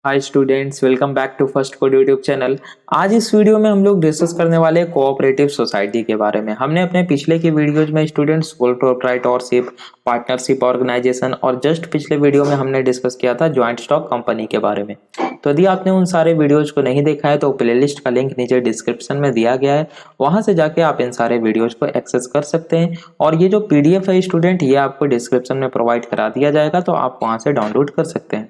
Hi students, welcome back to first code YouTube channel. आज इस video में हम लोग डिस्कस करने वाले कोऑपरेटिव सोसाइटी के बारे में। हमने अपने पिछले के वीडियोज में students sole proprietorship, partnership organisation और जस्ट पिछले वीडियो में हमने डिस्कस किया था ज्वाइंट स्टॉक कंपनी के बारे में। तो यदि आपने उन सारे वीडियोज को नहीं देखा है तो प्लेलिस्ट का लिंक नीचे डिस्क्रिप्शन में दिया गया है, वहां से जाके आप इन सारे वीडियोज को एक्सेस कर सकते हैं। और ये जो पीडीएफ है स्टूडेंट, ये आपको डिस्क्रिप्शन में प्रोवाइड करा दिया जाएगा, तो आप वहां से डाउनलोड कर सकते हैं।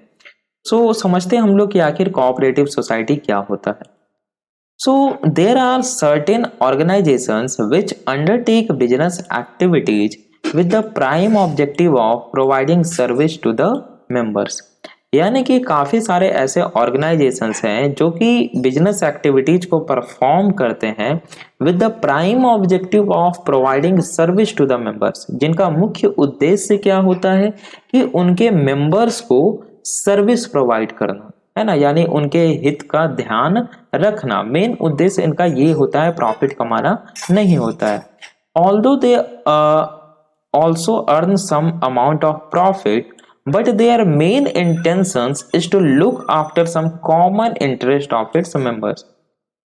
समझते हैं हम लोग कि आखिर कोऑपरेटिव सोसाइटी क्या होता है। There are certain organisations which undertake business activities with the prime objective of providing service to the members. यानी कि काफी सारे ऐसे ऑर्गेनाइजेशंस हैं जो कि बिजनेस एक्टिविटीज को परफॉर्म करते हैं with the prime objective of providing service to the members, जिनका मुख्य उद्देश्य क्या होता है कि उनके मेंबर्स को सर्विस प्रोवाइड करना, है ना, यानी उनके हित का ध्यान रखना। मेन उद्देश्य इनका ये होता है, प्रॉफिट कमाना नहीं होता है। Although they also earn some amount of profit, but their main intentions is to look after some common interest of its members.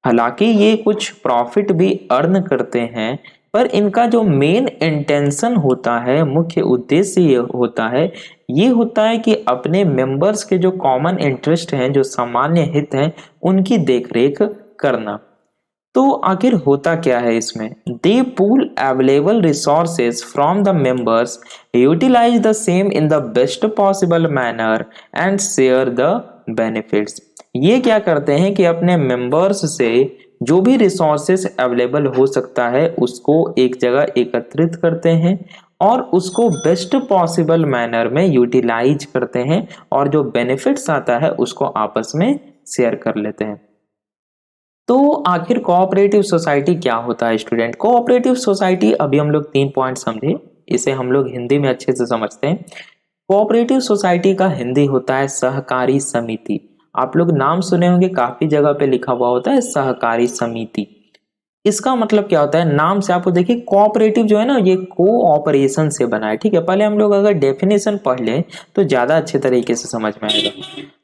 हालांकि ये कुछ प्रॉफिट भी अर्न करते हैं, पर इनका जो मेन इंटेंशन होता है, मुख्य उद्देश्य ये होता है कि अपने मेंबर्स के जो कॉमन इंटरेस्ट हैं, जो सामान्य हित हैं, उनकी देखरेख करना। तो आखिर होता क्या है इसमें? They pool available resources from the members, utilise the same in the best possible manner and share the benefits. ये क्या करते हैं कि अपने मेंबर्स से जो भी रिसोर्सेस अवेलेबल हो सकता है उसको एक जगह एकत्रित करते हैं और उसको बेस्ट पॉसिबल मैनर में यूटिलाइज करते हैं, और जो बेनिफिट्स आता है उसको आपस में शेयर कर लेते हैं। तो आखिर कोऑपरेटिव सोसाइटी क्या होता है स्टूडेंट? कोऑपरेटिव सोसाइटी, अभी हम लोग 3 पॉइंट समझे, इसे हम लोग हिंदी में अच्छे से समझते हैं। कोऑपरेटिव सोसाइटी का हिंदी होता है सहकारी समिति। आप लोग नाम सुने होंगे, काफी जगह पे लिखा हुआ होता है सहकारी समिति। इसका मतलब क्या होता है? नाम से आपको देखिए, कोऑपरेटिव जो है ना, ये कोऑपरेशन से बना है। ठीक है, पहले हम लोग अगर डेफिनेशन पढ़ लें तो ज्यादा अच्छे तरीके से समझ में आएगा।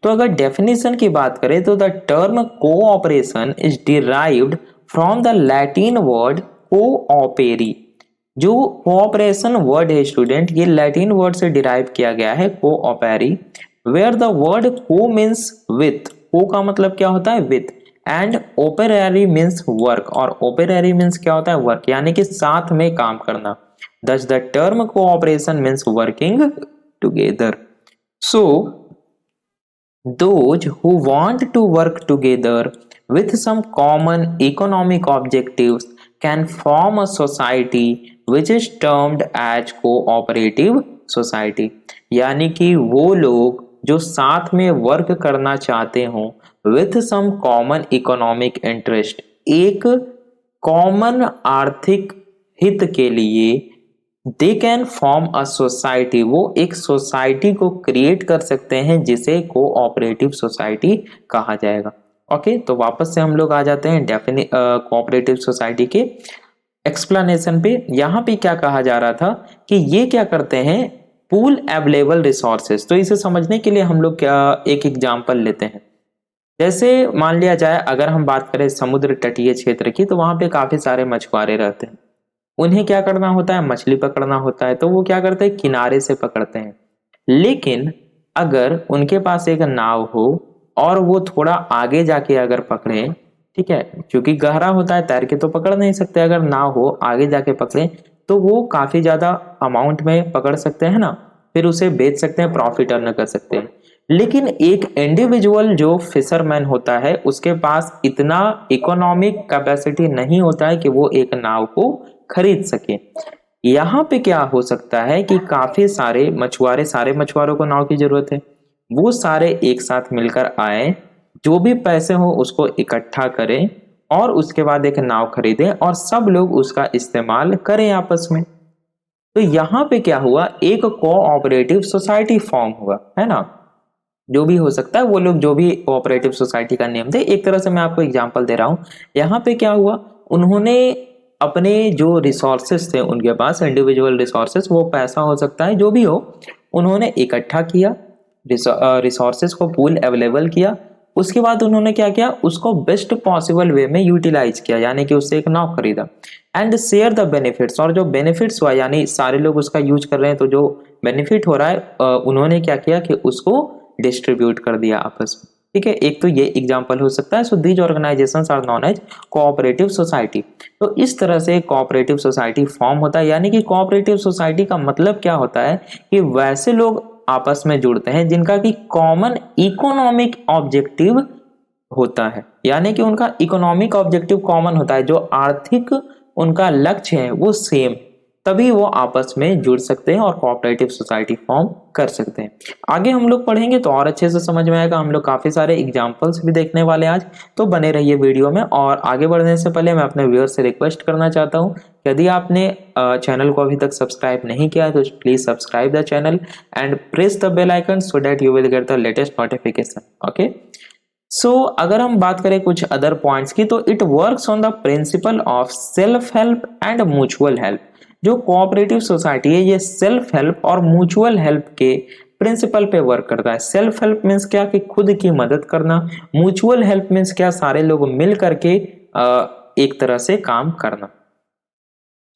तो अगर डेफिनेशन की बात करें तो the term cooperation is derived from the Latin word cooperari. जो कोऑपरेशन वर्ड है स्टूडेंट, ये लैटिन वर्ड से डिराइव किया गया है, cooperari, where the word co means with. Co का मतलब क्या होता है? With. And operari means work, और ओपेररी मीन्स क्या होता है? वर्क, यानी कि साथ में काम करना। thus the term cooperation means working together. So those who want to work together with some common economic objectives can form a society which is termed as cooperative society। यानी कि वो लोग जो साथ में वर्क करना चाहते हो with some common economic interest, एक कॉमन आर्थिक हित के लिए, they can form a society, वो एक सोसाइटी को क्रिएट कर सकते हैं जिसे कोऑपरेटिव सोसाइटी कहा जाएगा। ओके, तो वापस से हम लोग आ जाते हैं कोऑपरेटिव सोसाइटी के एक्सप्लेनेशन पे। यहाँ पे क्या कहा जा रहा था कि ये क्या करते हैं? Pool available resources. तो इसे समझने के लिए हम लोग क्या एक एग्जांपल लेते हैं। जैसे मान लिया जाए, अगर हम बात करें समुद्र तटीय क्षेत्र की, तो वहां पे काफी सारे मछुआरे रहते हैं। उन्हें क्या करना होता है? मछली पकड़ना होता है। तो वो क्या करते हैं? किनारे से पकड़ते हैं। लेकिन अगर उनके पास एक नाव हो और वो थोड़ा आगे जाके अगर पकड़े, ठीक है, क्योंकि गहरा होता है, तैर के तो पकड़ नहीं सकते, अगर नाव हो आगे जाके पकड़े तो वो काफी ज्यादा अमाउंट में पकड़ सकते हैं ना, फिर उसे बेच सकते हैं, प्रॉफिट अर्न कर सकते हैं। लेकिन एक इंडिविजुअल जो फिशरमैन होता है, उसके पास इतना इकोनॉमिक कैपेसिटी नहीं होता है कि वो एक नाव को खरीद सके। यहाँ पे क्या हो सकता है कि काफी सारे मछुआरे, सारे मछुआरों को नाव की जरूरत है, वो सारे एक साथ मिलकर आए, जो भी पैसे हो उसको इकट्ठा करें और उसके बाद एक नाव खरीदें और सब लोग उसका इस्तेमाल करें आपस में। तो यहाँ पे क्या हुआ? एक कोऑपरेटिव सोसाइटी फॉर्म हुआ, है ना। जो भी हो सकता है, वो लोग जो भी कोऑपरेटिव सोसाइटी का नेम दे, एक तरह से मैं आपको एग्जांपल दे रहा हूं। यहाँ पे क्या हुआ? उन्होंने अपने जो रिसोर्सेस थे उनके पास, इंडिविजुअल रिसोर्सेस, वो पैसा हो सकता है, जो भी हो, उन्होंने इकट्ठा किया रिसोर्सेज को पूल अवेलेबल किया, उसके बाद उन्होंने क्या किया, उसको बेस्ट पॉसिबल वे में यूटिलाइज किया, यानी कि उससे एक नाव खरीदा एंड शेयर द बेनिफिट्स, और जो बेनिफिट्स हुआ यानी सारे लोग उसका यूज कर रहे हैं तो जो बेनिफिट हो रहा है उन्होंने क्या किया कि उसको डिस्ट्रीब्यूट कर दिया आपस में। ठीक है, एक तो ये एग्जांपल हो सकता है। So these organisations are known as cooperative society. तो इस तरह से कोऑपरेटिव सोसाइटी फॉर्म होता है, यानी कि कोऑपरेटिव सोसाइटी का मतलब क्या होता है कि वैसे लोग आपस में जुड़ते हैं जिनका की कॉमन इकोनॉमिक ऑब्जेक्टिव होता है, यानी कि उनका इकोनॉमिक ऑब्जेक्टिव कॉमन होता है, जो आर्थिक उनका लक्ष्य है वो सेम, तभी वो आपस में जुड़ सकते हैं और कोऑपरेटिव सोसाइटी फॉर्म कर सकते हैं। आगे हम लोग पढ़ेंगे तो और अच्छे से समझ में आएगा, हम लोग काफी सारे एग्जांपल्स भी देखने वाले आज, तो बने रहिए वीडियो में। और आगे बढ़ने से पहले मैं अपने व्यूअर से रिक्वेस्ट करना चाहता हूं, यदि आपने चैनल को अभी तक सब्सक्राइब नहीं किया है तो please subscribe the channel and press the bell icon so that you will get the latest notification. Okay, so अगर हम बात करें कुछ अदर पॉइंट्स की, तो it works on the principle of self help and mutual help. जो cooperative society है ये सेल्फ हेल्प और म्यूचुअल हेल्प के प्रिंसिपल पे वर्क करता है। सेल्फ हेल्प मीन्स क्या कि खुद की मदद करना, म्यूचुअल हेल्प मीन्स क्या, सारे लोग मिल करके एक तरह से काम करना।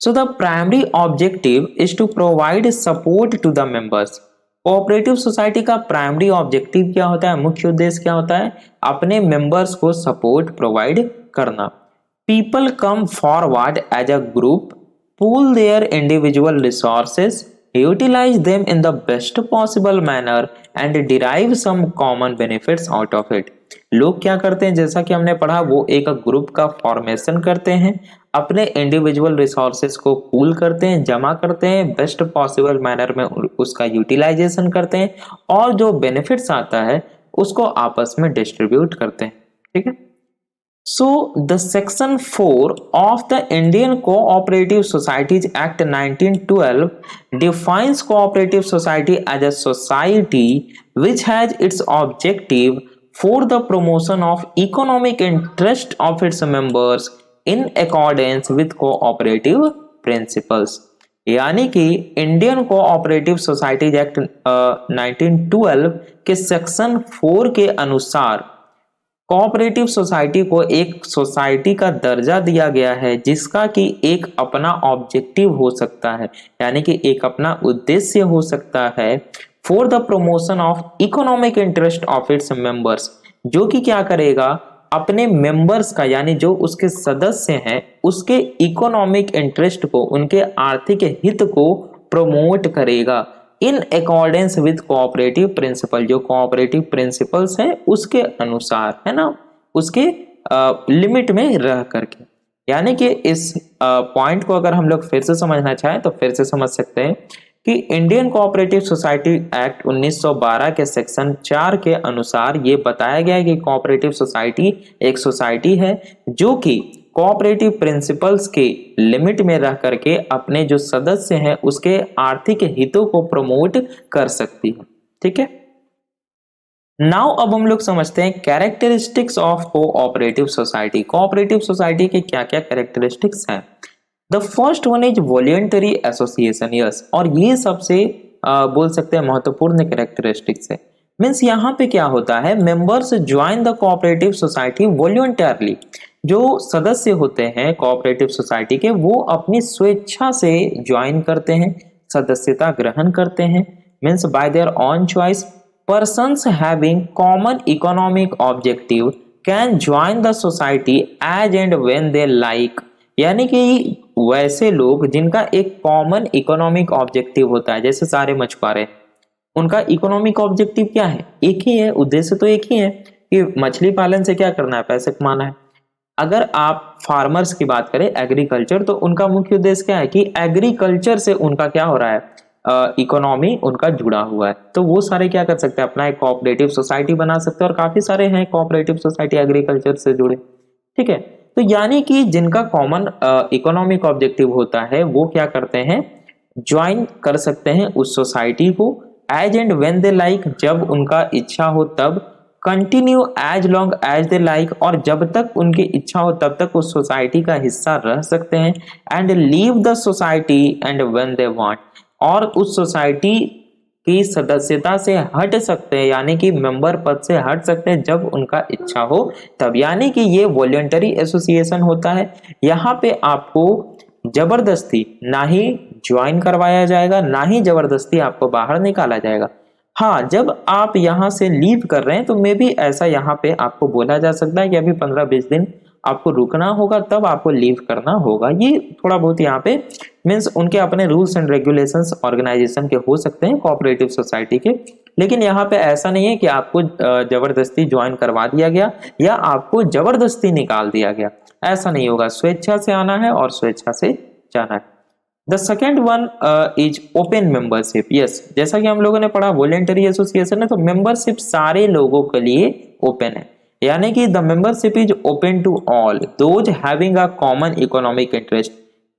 So the primary objective is to provide support to the members. Cooperative society का प्राइमरी ऑब्जेक्टिव क्या होता है, मुख्य उद्देश्य क्या होता है, अपने मेंबर्स को सपोर्ट प्रोवाइड करना। People come forward as a group, pool their individual resources, utilize them in the best possible manner and derive some common benefits out of it। लोग क्या करते हैं, जैसा कि हमने पढ़ा, वो एक ग्रुप का फॉर्मेशन करते हैं, अपने इंडिविजुअल रिसोर्सेज को पूल करते हैं, जमा करते हैं, बेस्ट पॉसिबल मैनर में उसका यूटिलाइजेशन करते हैं और जो बेनिफिट्स आता है उसको आपस में डिस्ट्रीब्यूट करते हैं। ठीक है, So the section 4 of the Indian Cooperative Societies Act 1912 defines cooperative society as a society which has its objective for the promotion of economic interest of its members in accordance with cooperative principles। यानी कि Indian cooperative societies act 1912 के section 4 के अनुसार cooperative society को एक society का दर्जा दिया गया है जिसका कि एक अपना ऑब्जेक्टिव हो सकता है, यानी कि एक अपना उद्देश्य हो सकता है for the promotion of economic interest of its members, जो कि क्या करेगा, अपने मेंबर्स का यानी जो उसके सदस्य हैं उसके इकोनॉमिक इंटरेस्ट को, उनके आर्थिक हित को प्रमोट करेगा in accordance with cooperative principal. जो कोऑपरेटिव प्रिंसिपल्स है उसके अनुसार, है ना, उसके लिमिट में रह करके। यानी कि इस पॉइंट को अगर हम लोग फिर से समझना चाहें तो फिर से समझ सकते हैं कि इंडियन कोऑपरेटिव सोसाइटी एक्ट 1912 के सेक्शन 4 के अनुसार ये बताया गया है कि कोऑपरेटिव सोसाइटी एक सोसाइटी है जो कि कोऑपरेटिव प्रिंसिपल्स के लिमिट में रह करके अपने जो सदस्य हैं उसके आर्थिक हितों को प्रमोट कर सकती है। ठीक है, नाउ अब हम लोग समझते हैं characteristics of cooperative society. Cooperative society के क्या क्या कैरेक्टरिस्टिक्स हैं। The first one is voluntary association. Yes, और ये सबसे बोल सकते हैं महत्वपूर्ण कैरेक्टरिस्टिक्स है। मीन्स यहाँ पे क्या होता है, members join the cooperative society voluntarily. जो सदस्य होते हैं कोऑपरेटिव सोसाइटी के वो अपनी स्वेच्छा से ज्वाइन करते हैं, सदस्यता ग्रहण करते हैं। Means by their own choice persons having common economic objective can join the society as and when they like. यानी कि वैसे लोग जिनका एक कॉमन इकोनॉमिक ऑब्जेक्टिव होता है, जैसे सारे मछुआरे, उनका इकोनॉमिक ऑब्जेक्टिव क्या है, एक ही है, उद्देश्य तो एक ही है कि मछली पालन से क्या करना है, पैसे कमाना है। अगर आप फार्मर्स की बात करें, एग्रीकल्चर, तो उनका मुख्य उद्देश्य क्या है कि एग्रीकल्चर से उनका क्या हो रहा है, इकोनॉमी उनका जुड़ा हुआ है। तो वो सारे क्या कर सकते हैं, अपना एक कोऑपरेटिव सोसाइटी बना सकते हैं, और काफी सारे हैं कोऑपरेटिव सोसाइटी एग्रीकल्चर से जुड़े। ठीक है, तो यानी कि जिनका कॉमन इकोनॉमिक ऑब्जेक्टिव होता है वो क्या करते हैं, ज्वाइन कर सकते हैं उस सोसाइटी को as and when they like, जब उनका इच्छा हो तब, continue as long as they like, और जब तक उनकी इच्छा हो तब तक उस सोसाइटी का हिस्सा रह सकते हैं, and leave the society and when they want, और उस सोसाइटी की सदस्यता से हट सकते हैं, यानी कि मेंबर पद से हट सकते हैं जब उनका इच्छा हो तब, यानी कि ये वॉलंटरी एसोसिएशन होता है। यहाँ पे आपको जबरदस्ती ना ही ज्वाइन करवाया जाएगा, ना ही जबरदस्ती आपको बाहर निकाला जाएगा। हाँ, जब आप यहाँ से लीव कर रहे हैं तो मे भी ऐसा यहाँ पे आपको बोला जा सकता है कि अभी 15-20 दिन आपको रुकना होगा, तब आपको लीव करना होगा। ये थोड़ा बहुत यहाँ पे मीन्स उनके अपने रूल्स एंड रेगुलेशंस ऑर्गेनाइजेशन के हो सकते हैं, कोऑपरेटिव सोसाइटी के, लेकिन यहाँ पे ऐसा नहीं है कि आपको जबरदस्ती ज्वाइन करवा दिया गया या आपको जबरदस्ती निकाल दिया गया, ऐसा नहीं होगा। स्वेच्छा से आना है और स्वेच्छा से जाना है। The second one is open membership. Yes, जैसा कि हम लोगों ने पढ़ा वॉलेंटरी एसोसिएशन है तो मेंबरशिप सारे लोगों के लिए ओपन है, यानी कि the membership is open to all those having a common economic interest.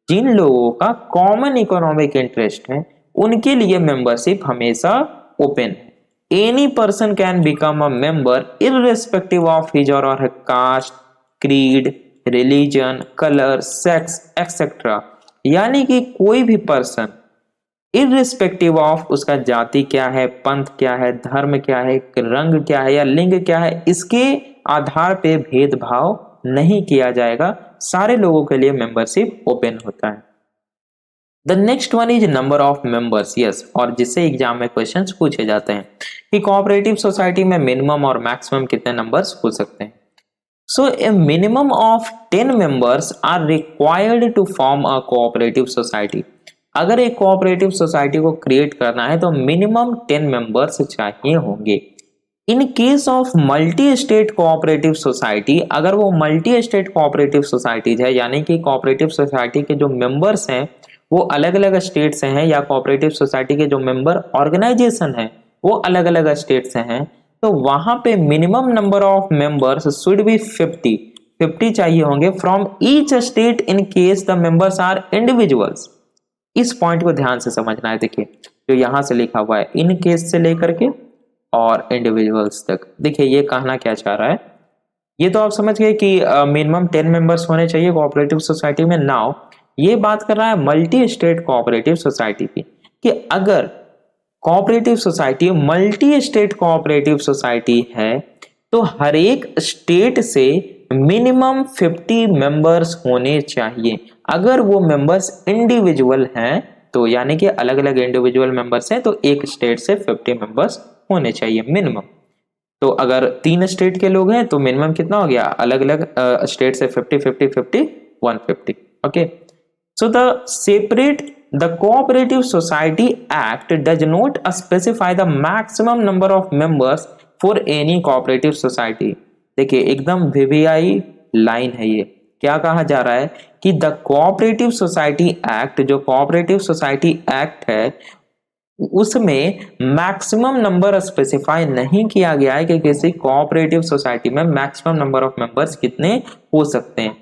जिन लोगों का कॉमन इकोनॉमिक इंटरेस्ट है उनके लिए मेंबरशिप हमेशा ओपन है। Any person can become a member irrespective of his or her caste, creed, religion, colour, sex etcetera, यानी कि कोई भी पर्सन इररिस्पेक्टिव ऑफ उसका जाति क्या है, पंथ क्या है, धर्म क्या है, रंग क्या है या लिंग क्या है, इसके आधार पे भेदभाव नहीं किया जाएगा, सारे लोगों के लिए मेंबरशिप ओपन होता है। The next one is number of members. Yes, और जिससे एग्जाम में क्वेश्चंस पूछे जाते हैं कि कोऑपरेटिव सोसाइटी में मिनिमम और मैक्सिमम कितने नंबर्स हो सकते हैं। So a minimum of 10 members are required to form a cooperative society. अगर एक कोऑपरेटिव सोसाइटी को क्रिएट करना है तो मिनिमम 10 मेंबर्स चाहिए होंगे। In case of multi state cooperative society, अगर वो मल्टी स्टेट कोऑपरेटिव सोसाइटीज है, यानी कि कोऑपरेटिव सोसाइटी के जो मेंबर्स हैं वो अलग अलग स्टेट से हैं, या कोऑपरेटिव सोसाइटी के जो मेंबर ऑर्गेनाइजेशन है वो अलग अलग स्टेट से हैं, तो वहां पे minimum number of members should be 50 चाहिए होंगे from each state in case the members are individuals. इस पॉइंट को ध्यान से समझना है। देखिए जो यहां से लिखा हुआ है इन केस से लेकर के और इंडिविजुअल्स तक, देखिए ये कहना क्या चाह रहा है। ये तो आप समझ गए कि मिनिमम 10 मेंबर्स होने चाहिए कोऑपरेटिव सोसाइटी में। नाउ ये बात कर रहा है मल्टी स्टेट कोऑपरेटिव सोसाइटी की, कि अगर cooperative society multi state cooperative society है तो हर एक स्टेट से मिनिमम 50 मेंबर्स होने चाहिए। अगर वो मेंबर्स इंडिविजुअल हैं तो यानी कि अलग अलग इंडिविजुअल मेंबर्स हैं तो एक स्टेट से 50 मेंबर्स होने चाहिए मिनिमम। तो अगर 3 स्टेट के लोग हैं तो मिनिमम कितना हो गया, अलग अलग स्टेट से 50 50 50 150। Okay, so the separate The Cooperative Society Act does not specify the maximum number of members for any cooperative society। देखिए एकदम वीवीआई लाइन है ये। क्या कहा जा रहा है कि द कोऑपरेटिव सोसाइटी एक्ट, जो कोऑपरेटिव सोसाइटी एक्ट है उसमें मैक्सिमम नंबर स्पेसिफाई नहीं किया गया है कि किसी कोऑपरेटिव सोसाइटी में मैक्सिमम नंबर ऑफ मेंबर्स कितने हो सकते हैं।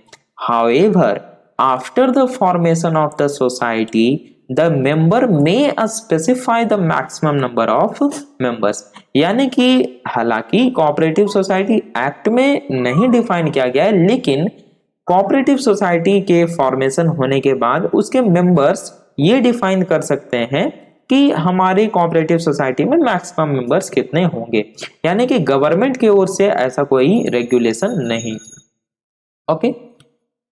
However, after the formation of the society, the member may specify the maximum number of members। यानी कि हालांकि कोऑपरेटिव सोसाइटी एक्ट में नहीं डिफाइन किया गया है, लेकिन कोऑपरेटिव सोसाइटी के फॉर्मेशन होने के बाद उसके मेंबर्स ये डिफाइन कर सकते हैं कि हमारी कोऑपरेटिव सोसाइटी में मैक्सिमम मेंबर्स कितने होंगे, यानी कि गवर्नमेंट की ओर से ऐसा कोई रेगुलेशन नहीं। Okay,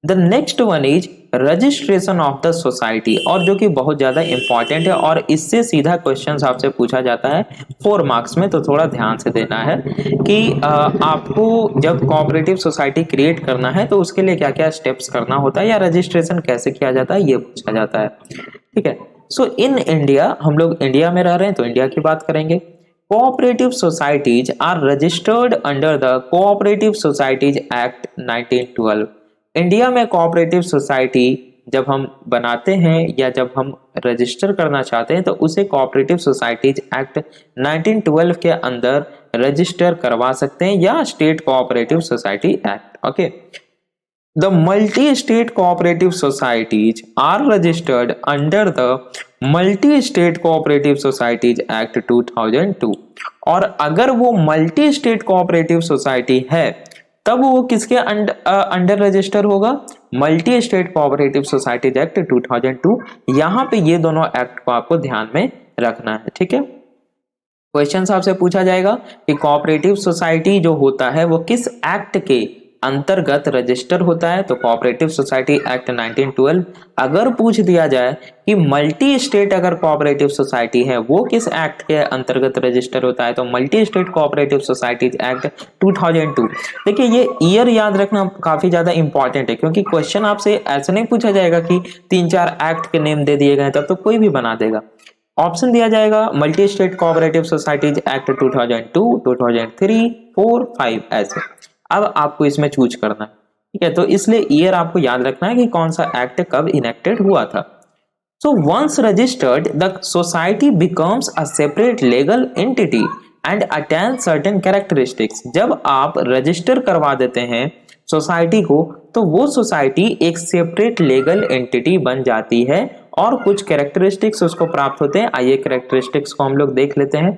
the next one is registration of the society, और जो कि बहुत ज्यादा इंपॉर्टेंट है और इससे सीधा क्वेश्चन आपसे पूछा जाता है 4 मार्क्स में, तो थोड़ा ध्यान से देना है कि आपको जब कोऑपरेटिव सोसाइटी क्रिएट करना है तो उसके लिए क्या क्या स्टेप्स करना होता है या रजिस्ट्रेशन कैसे किया जाता है ये पूछा जाता है। ठीक है, सो इन इंडिया, हम लोग इंडिया में रह रहे हैं तो इंडिया की बात करेंगे। Cooperative societies are registered under the cooperative societies act 1912। India में कोऑपरेटिव सोसाइटी जब हम बनाते हैं या जब हम रजिस्टर करना चाहते हैं तो उसे कोऑपरेटिव सोसाइटीज एक्ट 1912 के अंदर रजिस्टर करवा सकते हैं, या state cooperative society act. Okay, the multi state cooperative societies are registered under the multi state cooperative societies act 2002। और अगर वो मल्टी स्टेट कोऑपरेटिव सोसाइटी है तब वो किसके अंडर रजिस्टर होगा, multi state cooperative societies act 2002। यहां पे ये दोनों एक्ट को आपको ध्यान में रखना है। ठीक है, क्वेश्चन आपसे पूछा जाएगा कि कोऑपरेटिव सोसाइटी जो होता है वो किस एक्ट के अंतर्गत रजिस्टर होता है, तो कोऑपरेटिव सोसाइटी एक्ट 1912। अगर पूछ दिया जाए कि मल्टी स्टेट अगर कोऑपरेटिव सोसाइटी है वो किस एक्ट के अंतर्गत रजिस्टर होता है, तो multi state cooperative societies act 2002। देखिए ये ईयर याद रखना काफी ज्यादा इंपॉर्टेंट है, क्योंकि क्वेश्चन आपसे ऐसा नहीं पूछा जाएगा कि 3-4 एक्ट के नेम दे दिए गए तब तो कोई भी बना देगा। ऑप्शन दिया जाएगा multi state cooperative societies act 2002, 2003, 4, 5 ऐसे। अब आपको इसमें चूज करना है, ठीक है, तो इसलिए ईयर आपको याद रखना है कि कौन सा एक्ट कब इनेक्टेड हुआ था। So once registered the society becomes a separate legal entity and attain certain characteristics. जब आप रजिस्टर करवा देते हैं सोसाइटी को तो वो सोसाइटी एक सेपरेट लीगल एंटिटी बन जाती है और कुछ कैरेक्टरिस्टिक्स उसको प्राप्त होते हैं। आइए कैरेक्टरिस्टिक्स को हम लोग देख लेते हैं।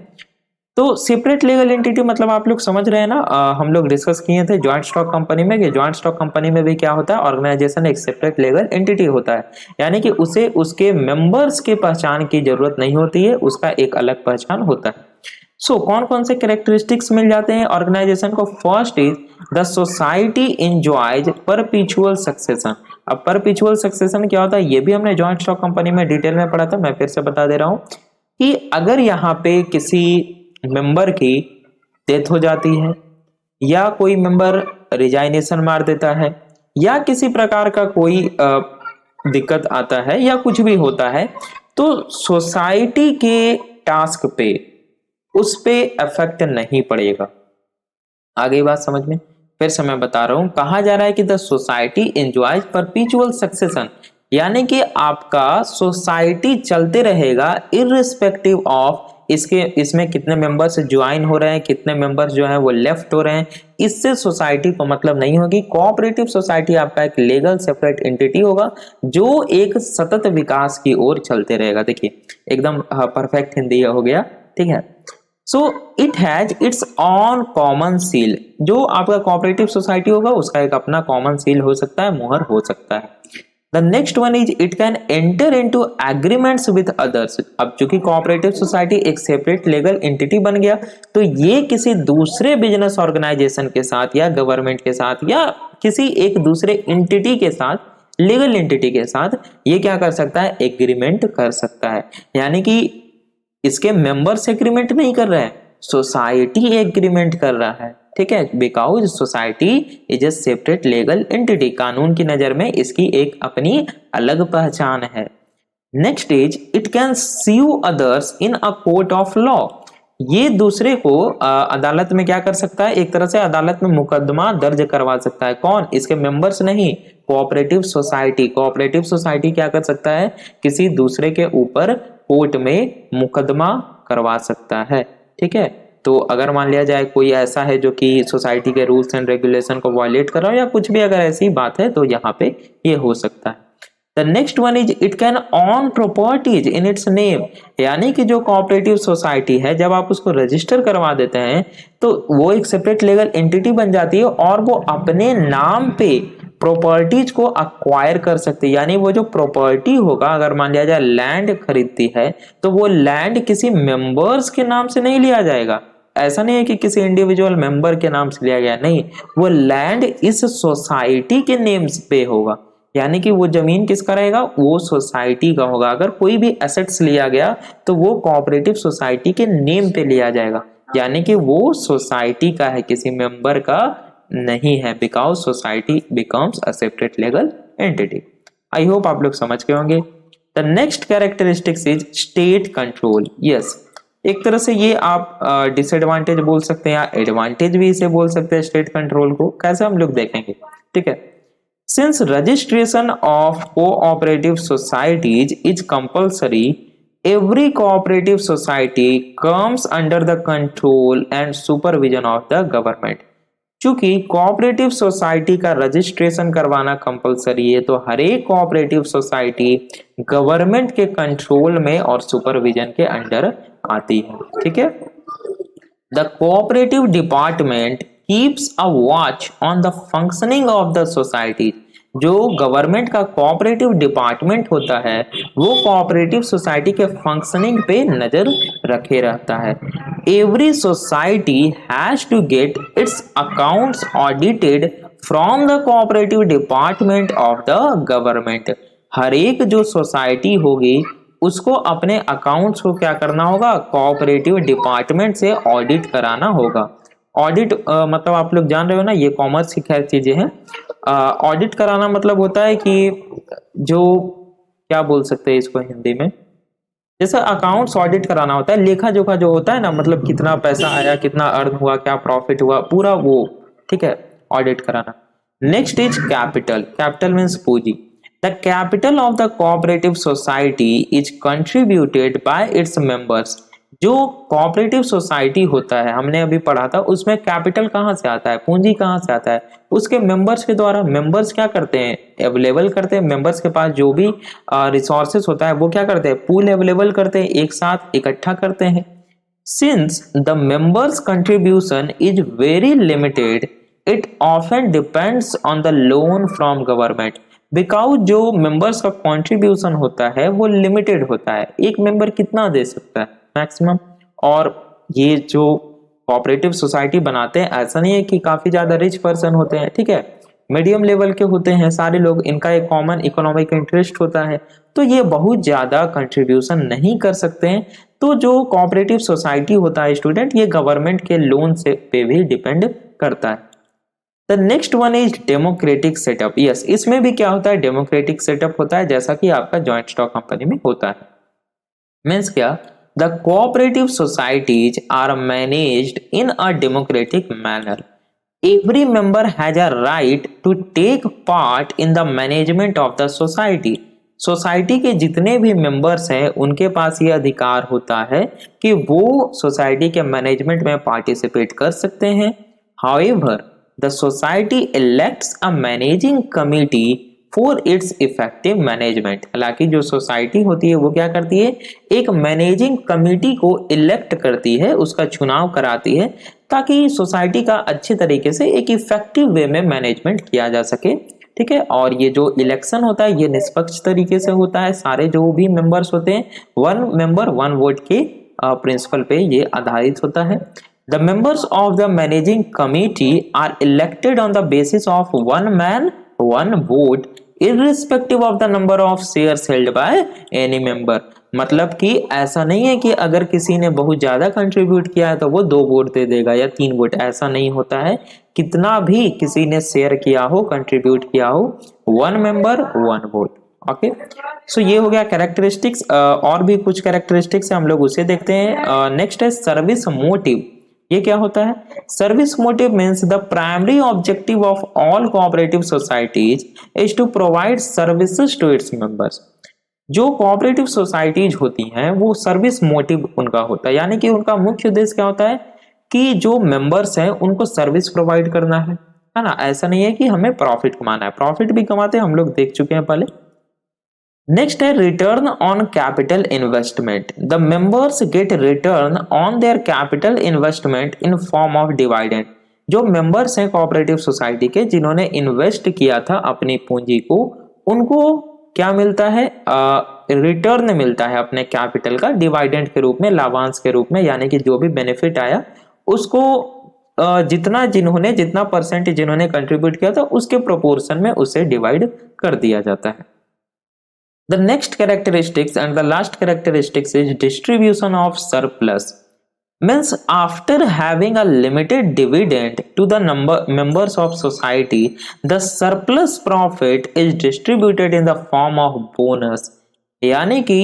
तो सेपरेट लीगल एंटिटी मतलब आप लोग समझ रहे हैं ना, हम लोग डिस्कस किए थे ज्वाइंट स्टॉक कंपनी में कि ज्वाइंट स्टॉक कंपनी में भी क्या होता है, ऑर्गेनाइजेशन एक सेपरेट लीगल एंटिटी होता है, यानी कि उसे उसके मेंबर्स की पहचान की जरूरत नहीं होती है, उसका एक अलग पहचान होता है। सो कौन कौन से कैरेक्टरिस्टिक्स मिल जाते हैं ऑर्गेनाइजेशन को? First is the society enjoys perpetual succession. अब परपेचुअल सक्सेशन क्या होता है ये भी हमने ज्वाइंट स्टॉक कंपनी में डिटेल में पढ़ा था, मैं फिर से बता दे रहा हूं कि अगर यहाँ पे किसी मेंबर की डेथ हो जाती है या कोई मेंबर रिजाइनेशन मार देता है या किसी प्रकार का कोई दिक्कत आता है या कुछ भी होता है तो सोसाइटी के टास्क पे उस पे इफेक्ट नहीं पड़ेगा। आगे बात समझ में? फिर से मैं बता रहा हूं, कहा जा रहा है कि the society enjoys perpetual succession, यानी कि आपका सोसाइटी चलते रहेगा इररिस्पेक्टिव ऑफ इसमें कितने मेंबर्स ज्वाइन हो रहे हैं, कितने मेंबर्स जो है वो लेफ्ट हो रहे हैं, इससे सोसाइटी को मतलब नहीं होगी। कोऑपरेटिव सोसाइटी आपका एक लीगल सेपरेट एंटिटी होगा जो एक सतत विकास की ओर चलते रहेगा। देखिए एकदम परफेक्ट हिंदी हो गया, ठीक है। So it has its on common seal, जो आपका कोऑपरेटिव सोसाइटी होगा उसका एक अपना कॉमन सील हो सकता है, मुहर हो सकता है। The next one is it can enter into agreements with others. अब चूंकि कोऑपरेटिव सोसाइटी एक सेपरेट लीगल एंटिटी बन गया तो ये किसी दूसरे बिजनेस ऑर्गेनाइजेशन के साथ या गवर्नमेंट के साथ या किसी एक दूसरे एंटिटी के साथ, लीगल एंटिटी के साथ ये क्या कर सकता है, एग्रीमेंट कर सकता है। यानी कि इसके मेंबर्स एग्रीमेंट नहीं कर रहे हैं, सोसाइटी एग्रीमेंट कर रहा है, ठीक है, because society is a separate legal entity. कानून की नजर में इसकी एक अपनी अलग पहचान है। Next is it can sue others in a court of law. ये दूसरे को अदालत में क्या कर सकता है, एक तरह से अदालत में मुकदमा दर्ज करवा सकता है। कौन? इसके मेंबर्स नहीं, कोऑपरेटिव सोसाइटी। कोऑपरेटिव सोसाइटी क्या कर सकता है, किसी दूसरे के ऊपर कोर्ट में मुकदमा करवा सकता है, ठीक है। तो अगर मान लिया जाए कोई ऐसा है जो कि सोसाइटी के रूल्स एंड रेगुलेशन को वायलेट कर रहा हो या कुछ भी अगर ऐसी बात है तो यहाँ पे ये हो सकता है। The next one is it can on properties in its name, यानी कि जो कोऑपरेटिव सोसाइटी है जब आप उसको रजिस्टर करवा देते हैं तो वो एक सेपरेट लीगल एंटिटी बन जाती है और वो अपने नाम पे प्रॉपर्टीज को अक्वायर कर सकती है। यानी वो जो प्रॉपर्टी होगा, अगर मान लिया जाए लैंड खरीदती है तो वो लैंड किसी मेंबर्स के नाम से नहीं लिया जाएगा। ऐसा नहीं है कि किसी इंडिविजुअल मेंबर के नाम से लिया गया, नहीं, वो लैंड इस सोसाइटी के नेम्स पे होगा। यानी कि वो जमीन किसका रहेगा, वो सोसाइटी का होगा। अगर कोई भी एसेट्स लिया गया तो वो कोऑपरेटिव सोसाइटी के नेम पे लिया जाएगा, यानी कि वो सोसाइटी का है, किसी मेंबर का नहीं है, because society becomes a separate legal entity. I hope आप लोग समझ गए होंगे। The next characteristics is state control. Yes, एक तरह से ये आप डिसएडवांटेज बोल सकते हैं या एडवांटेज भी इसे बोल सकते हैं स्टेट कंट्रोल को। कैसे हम लोग देखेंगे, ठीक है। Since registration of cooperative societies is compulsory, every cooperative society comes under the control and supervision of the government। चूंकि कोऑपरेटिव सोसाइटी का रजिस्ट्रेशन करवाना कंपलसरी है तो हर एक कोऑपरेटिव सोसाइटी गवर्नमेंट के कंट्रोल में और सुपरविजन के अंडर आती है, ठीक है। The cooperative department keeps a watch on the functioning of the society. जो गवर्नमेंट का कोऑपरेटिव डिपार्टमेंट होता है वो कोऑपरेटिव सोसाइटी के फंक्शनिंग पे नजर रखे रहता है। Every society has to get its accounts audited from the cooperative department of the government. हर एक जो सोसाइटी होगी उसको अपने अकाउंट्स को क्या करना होगा, कोऑपरेटिव डिपार्टमेंट से ऑडिट कराना होगा। ऑडिट मतलब आप लोग जान रहे हो ना, ये कॉमर्स की खैर चीजें हैं। ऑडिट कराना मतलब होता है कि जो क्या बोल सकते हैं इसको हिंदी में, जैसे अकाउंट्स ऑडिट कराना होता है, लेखा जोखा जो होता है ना, मतलब कितना पैसा आया, कितना अर्न हुआ, क्या प्रॉफिट हुआ, पूरा वो, ठीक है, ऑडिट कराना। Next is capital. Capital means पूंजी। The capital of the cooperative society is contributed by its members. जो कोऑपरेटिव सोसाइटी होता है, हमने अभी पढ़ा था, उसमें कैपिटल कहाँ से आता है, पूंजी कहाँ से आता है, उसके मेंबर्स के द्वारा। मेंबर्स क्या करते हैं, अवेलेबल करते हैं। मेंबर्स के पास जो भी रिसोर्सेस होता है वो क्या करते हैं, पूल अवेलेबल करते हैं, एक साथ इकट्ठा करते हैं। Since the members contribution is very limited it often depends on the loan from government. Because जो मेंबर्स का कंट्रीब्यूशन होता है वो लिमिटेड होता है, एक मेंबर कितना दे सकता है, मैक्सिमम। और ये जो कोऑपरेटिव सोसाइटी बनाते हैं, ऐसा नहीं है कि काफी ज्यादा रिच पर्सन होते हैं, ठीक है, मीडियम लेवल के होते हैं सारे लोग, इनका एक कॉमन इकोनॉमिक इंटरेस्ट होता है, तो ये बहुत ज्यादा कंट्रीब्यूशन नहीं कर सकते हैं। तो जो कोऑपरेटिव सोसाइटी होता है स्टूडेंट, ये गवर्नमेंट के लोन से पे भी डिपेंड करता है। The next one is democratic setup. Yes, इसमें भी क्या होता है, डेमोक्रेटिक सेटअप होता है, जैसा कि आपका जॉइंट स्टॉक कंपनी में होता है। मीन्स क्या, the cooperative societies are managed in a democratic manner. Every member has a right to take part in the management of the society. Society के जितने भी मेंबर्स हैं उनके पास ये अधिकार होता है कि वो सोसाइटी के मैनेजमेंट में पार्टिसिपेट कर सकते हैं। However the society elects a managing committee for its effective management. हालांकि जो सोसाइटी होती है वो क्या करती है, एक मैनेजिंग कमिटी को इलेक्ट करती है, उसका चुनाव कराती है, ताकि सोसाइटी का अच्छे तरीके से एक इफेक्टिव वे में मैनेजमेंट किया जा सके, ठीक है। और ये जो इलेक्शन होता है ये निष्पक्ष तरीके से होता है, सारे जो भी मेंबर्स होते हैं वन मेंबर वन वोट के प्रिंसिपल पे ये आधारित होता है। The members of the managing committee are elected on the basis of one man, one vote, irrespective of the number of shares held by any member। मतलब कि ऐसा नहीं है कि अगर किसी ने बहुत ज्यादा कंट्रीब्यूट किया है तो वो 2 वोट दे देगा या 3 वोट, ऐसा नहीं होता है। कितना भी किसी ने शेयर किया हो, कंट्रीब्यूट किया हो, one member one vote. Okay, so ये हो गया कैरेक्टरिस्टिक्स। और भी कुछ कैरेक्टरिस्टिक्स हम लोग उसे देखते हैं। नेक्स्ट है सर्विस मोटिव। ये क्या होता है, service motive means the primary objective of all cooperative societies is to provide services to its members. जो कोऑपरेटिव सोसाइटीज होती हैं वो सर्विस मोटिव उनका होता है, यानी कि उनका मुख्य उद्देश्य क्या होता है कि जो मेंबर्स हैं उनको सर्विस प्रोवाइड करना है ना। ऐसा नहीं है कि हमें प्रॉफिट कमाना है, प्रॉफिट भी कमाते हैं, हम लोग देख चुके हैं पहले। नेक्स्ट है return on capital investment. The members get return on their capital investment in form of dividend. जो मेंबर्स हैं कोऑपरेटिव सोसाइटी के, जिन्होंने इन्वेस्ट किया था अपनी पूंजी को, उनको क्या मिलता है, रिटर्न मिलता है अपने कैपिटल का डिविडेंड के रूप में, लाभांश के रूप में, यानी कि जो भी बेनिफिट आया उसको जितना परसेंट जिन्होंने कंट्रीब्यूट किया था उसके प्रोपोर्शन में उसे डिवाइड कर दिया जाता है। The next characteristics and the last characteristics is distribution of surplus. Means after having a limited dividend to the members of society, the surplus profit is distributed in the form of bonus. यानी कि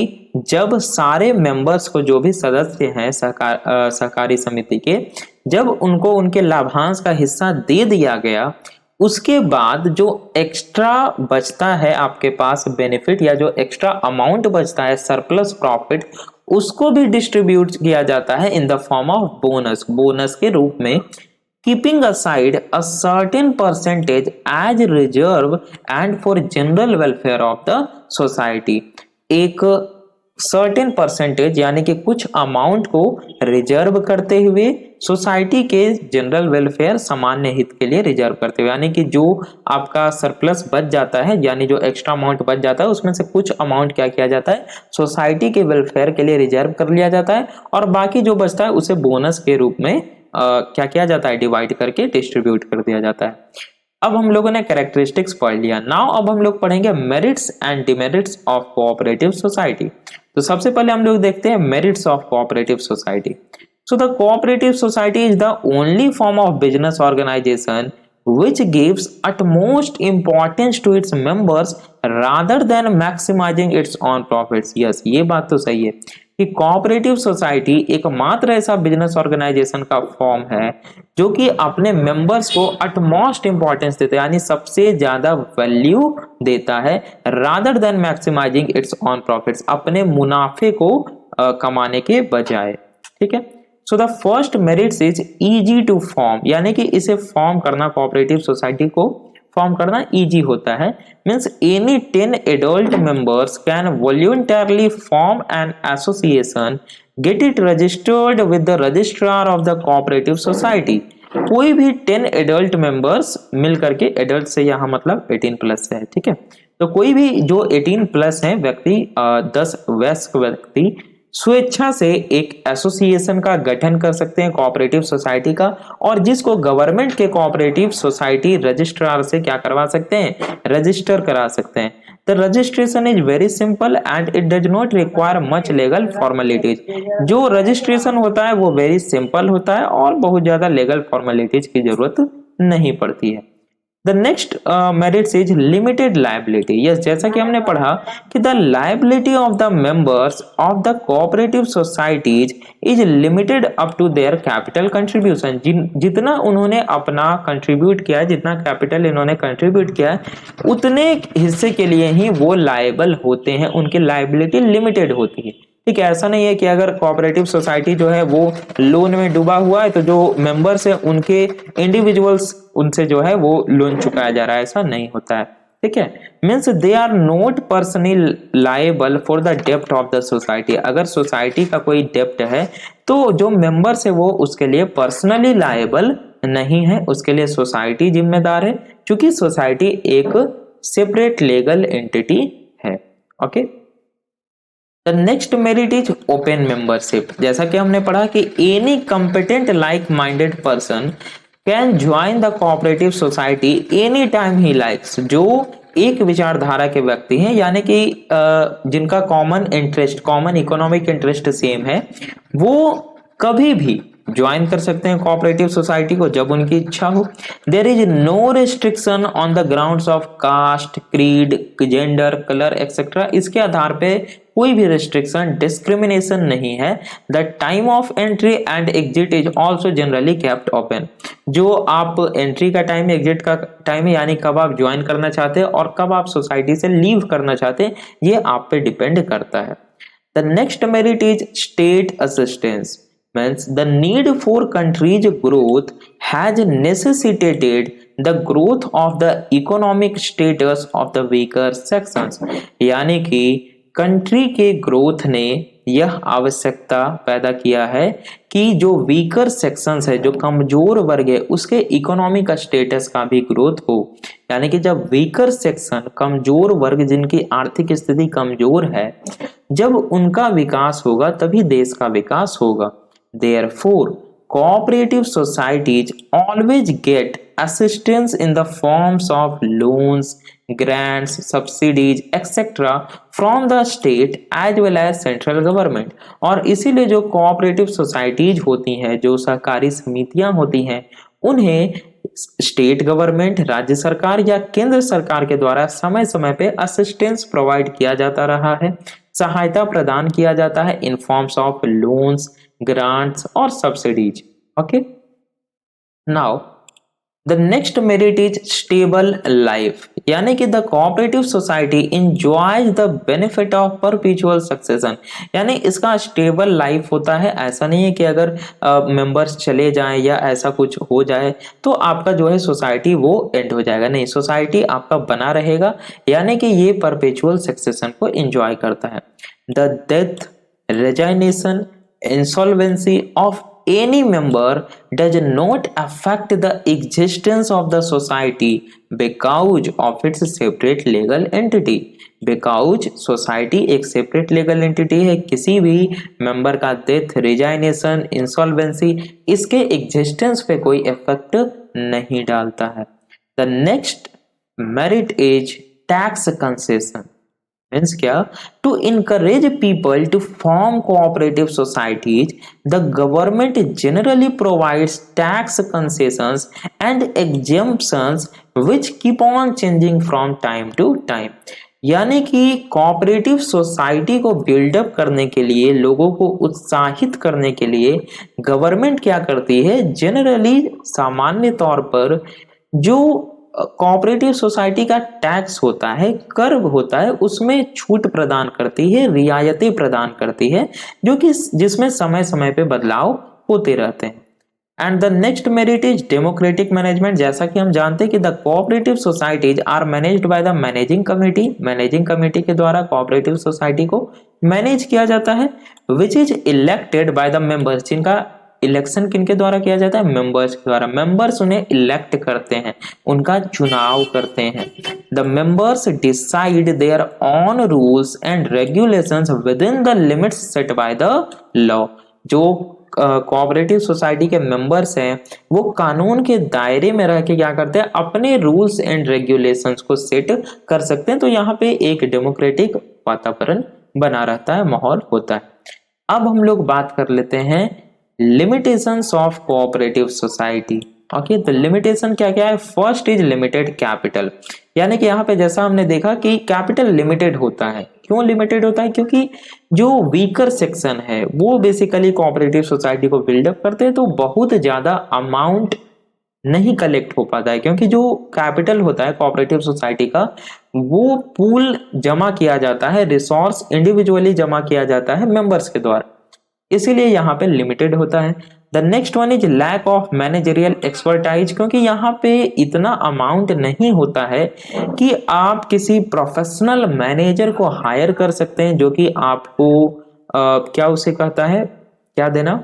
जब सारे members को, जो भी सदस्य हैं सहकारी समिति के, जब उनको उनके लाभांश का हिस्सा दे दिया गया, उसके बाद जो एक्स्ट्रा बचता है आपके पास बेनिफिट, या जो एक्स्ट्रा अमाउंट बचता है सरप्लस प्रॉफिट, उसको भी डिस्ट्रीब्यूट किया जाता है in the form of bonus, bonus के रूप में। Keeping aside a certain percentage as reserve and for general welfare of the society. एक सर्टेन परसेंटेज यानी कि कुछ अमाउंट को रिजर्व करते हुए सोसाइटी के जनरल वेलफेयर सामान्य हित के लिए रिजर्व करते हुए, यानी कि जो आपका सरप्लस बच जाता है यानी जो एक्स्ट्रा अमाउंट बच जाता है उसमें से कुछ अमाउंट क्या किया जाता है, सोसाइटी के वेलफेयर के लिए रिजर्व कर लिया जाता है और बाकी जो बचता है उसे बोनस के रूप में क्या किया जाता है, डिवाइड करके डिस्ट्रीब्यूट कर दिया जाता है। अब हम लोगों ने कैरेक्टरिस्टिक्स पढ़ लिया। नाउ अब हम लोग पढ़ेंगे merits and demerits of cooperative society. तो सबसे पहले हम लोग देखते हैं merits of cooperative society. So the cooperative society is the only form of business organisation which gives utmost importance to its members rather than maximizing its own profits। yes, ये बात तो सही है कि कोऑपरेटिव सोसाइटी एकमात्र ऐसा business organisation का form है जो कि अपने मेंबर्स को अटमोस्ट इंपॉर्टेंस देता है, यानी सबसे ज्यादा वैल्यू देता है, rather than maximising its own profits, अपने मुनाफे को कमाने के बजाय। ठीक है, so the first merits is easy to form, यानी कि इसे फॉर्म करना, कोऑपरेटिव सोसाइटी को फॉर्म करना इजी होता है। Means any 10 adult members can voluntarily form an association, get it registered with the registrar of the cooperative society. कोई भी 10 एडल्ट मेंबर्स मिल करके, एडल्ट से यहाँ मतलब 18 प्लस है, ठीक है, तो कोई भी जो 18 प्लस है व्यक्ति, 10 वयस्क व्यक्ति स्वेच्छा से एक एसोसिएशन का गठन कर सकते हैं कोऑपरेटिव सोसाइटी का, और जिसको गवर्नमेंट के कोऑपरेटिव सोसाइटी रजिस्ट्रार से क्या करवा सकते हैं, रजिस्टर करा सकते हैं। The registration is very simple and it does not require much legal formalities. जो रजिस्ट्रेशन होता है वो वेरी सिंपल होता है और बहुत ज्यादा लीगल फॉर्मेलिटीज की जरूरत नहीं पड़ती है। The next merits is limited liability। yes, जैसा कि हमने पढ़ा कि the liability of the members of the cooperative societies is limited up to their capital contribution। जितना उन्होंने अपना कंट्रीब्यूट किया, जितना कैपिटल इन्होंने कंट्रीब्यूट किया उतने हिस्से के लिए ही वो लायबल होते हैं, उनकी लायबिलिटी लिमिटेड होती है। ठीक है, ऐसा नहीं है कि अगर कोऑपरेटिव सोसाइटी जो है वो लोन में डूबा हुआ है तो जो मेंबर्स है उनके इंडिविजुअल्स उनसे जो है वो लोन चुकाया जा रहा है, ऐसा नहीं होता है। ठीक है, means they are not personally liable for the डेप्ट ऑफ द सोसाइटी। अगर सोसाइटी का कोई डेप्ट है तो जो मेंबर्स है वो उसके लिए पर्सनली लायबल नहीं है, उसके लिए सोसाइटी जिम्मेदार है, क्योंकि सोसाइटी एक सेपरेट लीगल एंटिटी है। Okay, the next merit is open membership. जैसा कि हमने पढ़ा कि any competent like minded person can join the cooperative society any time he likes. जो एक विचारधारा के व्यक्ति हैं, यानी कि जिनका common interest, common economic interest same है, वो कभी भी ज्वाइन कर सकते हैं कोऑपरेटिव सोसाइटी को जब उनकी इच्छा हो। There is no restriction on the grounds of caste, creed, gender, colour etcetera. इसके आधार पे कोई भी रिस्ट्रिक्शन, डिस्क्रिमिनेशन नहीं है। The time of entry and exit is also generally kept open. जो आप एंट्री का टाइम, एग्जिट का टाइम है, यानी कब आप ज्वाइन करना चाहते हैं और कब आप सोसाइटी से लीव करना चाहते हैं, ये आप पे डिपेंड करता है। The next merit is state assistance. means the need for country's growth has necessitated the growth of the economic status of the weaker sections। यानी कि कंट्री के ग्रोथ ने यह आवश्यकता पैदा किया है कि जो वीकर सेक्शंस है, जो कमजोर वर्ग है, उसके इकोनॉमिक स्टेटस का भी ग्रोथ हो। यानी कि जब वीकर सेक्शन, कमजोर वर्ग जिनकी आर्थिक स्थिति कमजोर है, जब उनका विकास होगा तभी देश का विकास होगा। Therefore, cooperative societies always get assistance in the forms of loans, grants, subsidies, etc. from the state as well as central government। और इसीलिए जो cooperative societies होती हैं, जो सहकारी समितियां होती हैं, उन्हें स्टेट गवर्नमेंट, राज्य सरकार या केंद्र सरकार के द्वारा समय समय पे असिस्टेंस प्रोवाइड किया जाता रहा है, सहायता प्रदान किया जाता है in forms of loans, grants or subsidies। okay, now the next merit is stable life। यानी कि the cooperative society enjoys the benefit of perpetual succession, यानी इसका स्टेबल लाइफ होता है। ऐसा नहीं है कि अगर मेंबर्स चले जाएं या ऐसा कुछ हो जाए तो आपका जो है सोसाइटी वो एंड हो जाएगा, नहीं, सोसाइटी आपका बना रहेगा, यानी कि ये परपेचुअल सक्सेशन को एंजॉय करता है। The death, resignation, insolvency of any member does not affect the existence of the society because of its separate legal entity। because society एक सेपरेट लीगल एंटिटी है, किसी भी मेंबर का डेथ, रिजाइनेशन, इंसॉल्वेंसी इसके existence पे कोई effect नहीं डालता है। The next merit is tax concession. Means क्या? To encourage people to form cooperative societies the government generally provides tax concessions and exemptions which keep on changing from time to time. यानी कि cooperative society को buildup करने के लिए, लोगों को उत्साहित करने के लिए गवर्नमेंट क्या करती है, जनरली सामान्य तौर पर जो कोऑपरेटिव सोसाइटी का टैक्स होता है, कर होता है, उसमें छूट प्रदान करती है, रियायतें प्रदान करती है, जो कि जिसमें समय समय पे बदलाव होते रहते हैं। And the next merit is democratic management. जैसा कि हम जानते हैं कि the cooperative societies are managed by the managing committee. Managing committee के द्वारा कोऑपरेटिव सोसाइटी को मैनेज किया जाता है, which is elected by the members. जिनका इलेक्शन किनके द्वारा किया जाता है? मेंबर्स के द्वारा। मेंबर्स उन्हें इलेक्ट करते हैं, उनका चुनाव करते हैं। The members decide their own rules and regulations within the limits set by the law. जो कोऑपरेटिव सोसाइटी के मेंबर्स हैं वो कानून के दायरे में रह के क्या करते हैं, अपने रूल्स एंड रेगुलेशंस को सेट कर सकते हैं। तो यहाँ पे एक डेमोक्रेटिक वातावरण बना रहता है, माहौल होता है। अब हम लोग बात कर लेते हैं limitations of cooperative society. Okay, तो लिमिटेशन क्या क्या है? फर्स्ट इज लिमिटेड कैपिटल, यानी कि यहाँ पे जैसा हमने देखा कि कैपिटल लिमिटेड होता है। क्यों लिमिटेड होता है? क्योंकि जो वीकर सेक्शन है वो बेसिकली कोऑपरेटिव सोसाइटी को बिल्डअप करते हैं, तो बहुत ज्यादा अमाउंट नहीं कलेक्ट हो पाता है, क्योंकि जो कैपिटल होता है कोऑपरेटिव सोसाइटी का वो पूल जमा किया जाता है, रिसोर्स इंडिविजुअली जमा किया जाता है मेंबर्स के द्वारा, इसीलिए यहाँ पे लिमिटेड होता है। The next one is lack of managerial expertise, क्योंकि यहाँ पे इतना अमाउंट नहीं होता है कि आप किसी प्रोफेशनल मैनेजर को हायर कर सकते हैं, जो कि आपको क्या उसे कहता है, क्या देना,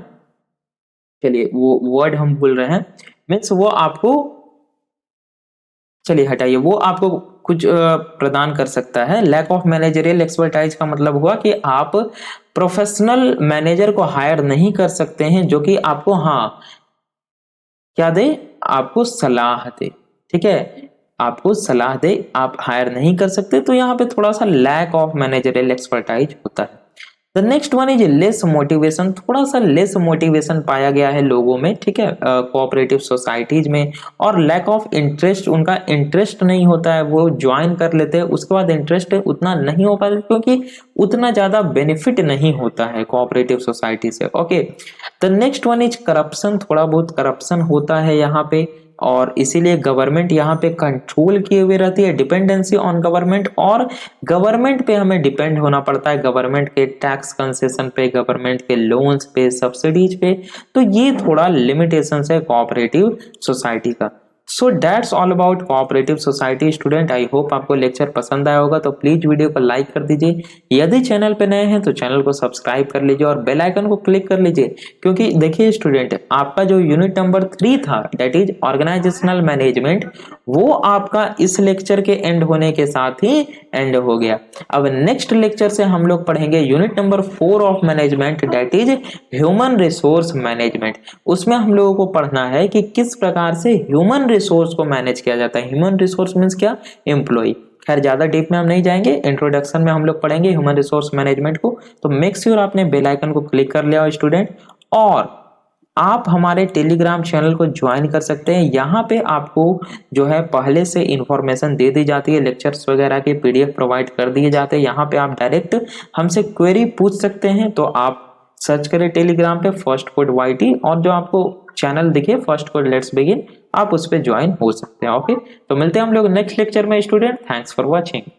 चलिए वो वर्ड हम भूल रहे हैं, मीन्स वो आपको, चलिए हटाइए, वो आपको कुछ प्रदान कर सकता है। लैक ऑफ मैनेजरियल एक्सपर्टाइज का मतलब हुआ कि आप प्रोफेशनल मैनेजर को हायर नहीं कर सकते हैं, जो कि आपको क्या दे, आपको सलाह दे, ठीक है, आपको सलाह दे, आप हायर नहीं कर सकते। तो यहाँ पे थोड़ा सा लैक ऑफ मैनेजरियल एक्सपर्टाइज होता है। The next one is less motivation. थोड़ा सा लेस मोटिवेशन पाया गया है लोगों में, ठीक है, कोऑपरेटिव सोसाइटीज में, और लैक ऑफ इंटरेस्ट, उनका इंटरेस्ट नहीं होता है, वो ज्वाइन कर लेते हैं, उसके बाद इंटरेस्ट उतना नहीं हो पाता क्योंकि उतना ज्यादा बेनिफिट नहीं होता है कोऑपरेटिव सोसाइटी से। Okay, the next one is corruption. थोड़ा बहुत करप्शन होता है यहाँ पे, और इसीलिए गवर्नमेंट यहाँ पे कंट्रोल किए हुए रहती है, डिपेंडेंसी ऑन गवर्नमेंट, और गवर्नमेंट पे हमें डिपेंड होना पड़ता है, गवर्नमेंट के टैक्स कंसेशन पे, गवर्नमेंट के लोन्स पे, सब्सिडीज पे। तो ये थोड़ा लिमिटेशन है कोऑपरेटिव सोसाइटी का। So that's all about cooperative society. Student, I hope आपको लेक्चर पसंद आया होगा, तो प्लीज वीडियो को लाइक कर दीजिए। यदि चैनल पे नए हैं तो चैनल को सब्सक्राइब कर लीजिए और बेल आइकन को क्लिक कर लीजिए, क्योंकि देखिए स्टूडेंट, आपका जो यूनिट नंबर 3 था, दैट इज ऑर्गेनाइजेशनल मैनेजमेंट, वो आपका इस लेक्चर के एंड होने के साथ ही एंड हो गया। अब नेक्स्ट लेक्चर से हम लोग पढ़ेंगे unit number 4 of management, that is human resource management. उसमें हम लोगों को पढ़ना है कि किस प्रकार से ह्यूमन रिसोर्स को मैनेज किया जाता है। ह्यूमन रिसोर्स मींस क्या? एम्प्लॉय। खैर ज्यादा डीप में हम नहीं जाएंगे, इंट्रोडक्शन में हम लोग पढ़ेंगे ह्यूमन रिसोर्स मैनेजमेंट को। तो मेक श्योर आपने बेल आइकन को क्लिक कर लिया हो स्टूडेंट, और आप हमारे टेलीग्राम चैनल को ज्वाइन कर सकते हैं। यहाँ पे आपको जो है पहले से इंफॉर्मेशन दे दी जाती है, लेक्चर्स वगैरह के PDF प्रोवाइड कर दिए जाते हैं। यहाँ पे आप डायरेक्ट हमसे क्वेरी पूछ सकते हैं, तो आप सर्च करें टेलीग्राम पे फर्स्ट कोड YT, और जो आपको चैनल दिखे फर्स्ट कोड लेट्स बिगिन, आप उस पर ज्वाइन हो सकते हैं। ओके, तो मिलते हैं हम लोग नेक्स्ट लेक्चर में स्टूडेंट। Thanks for watching.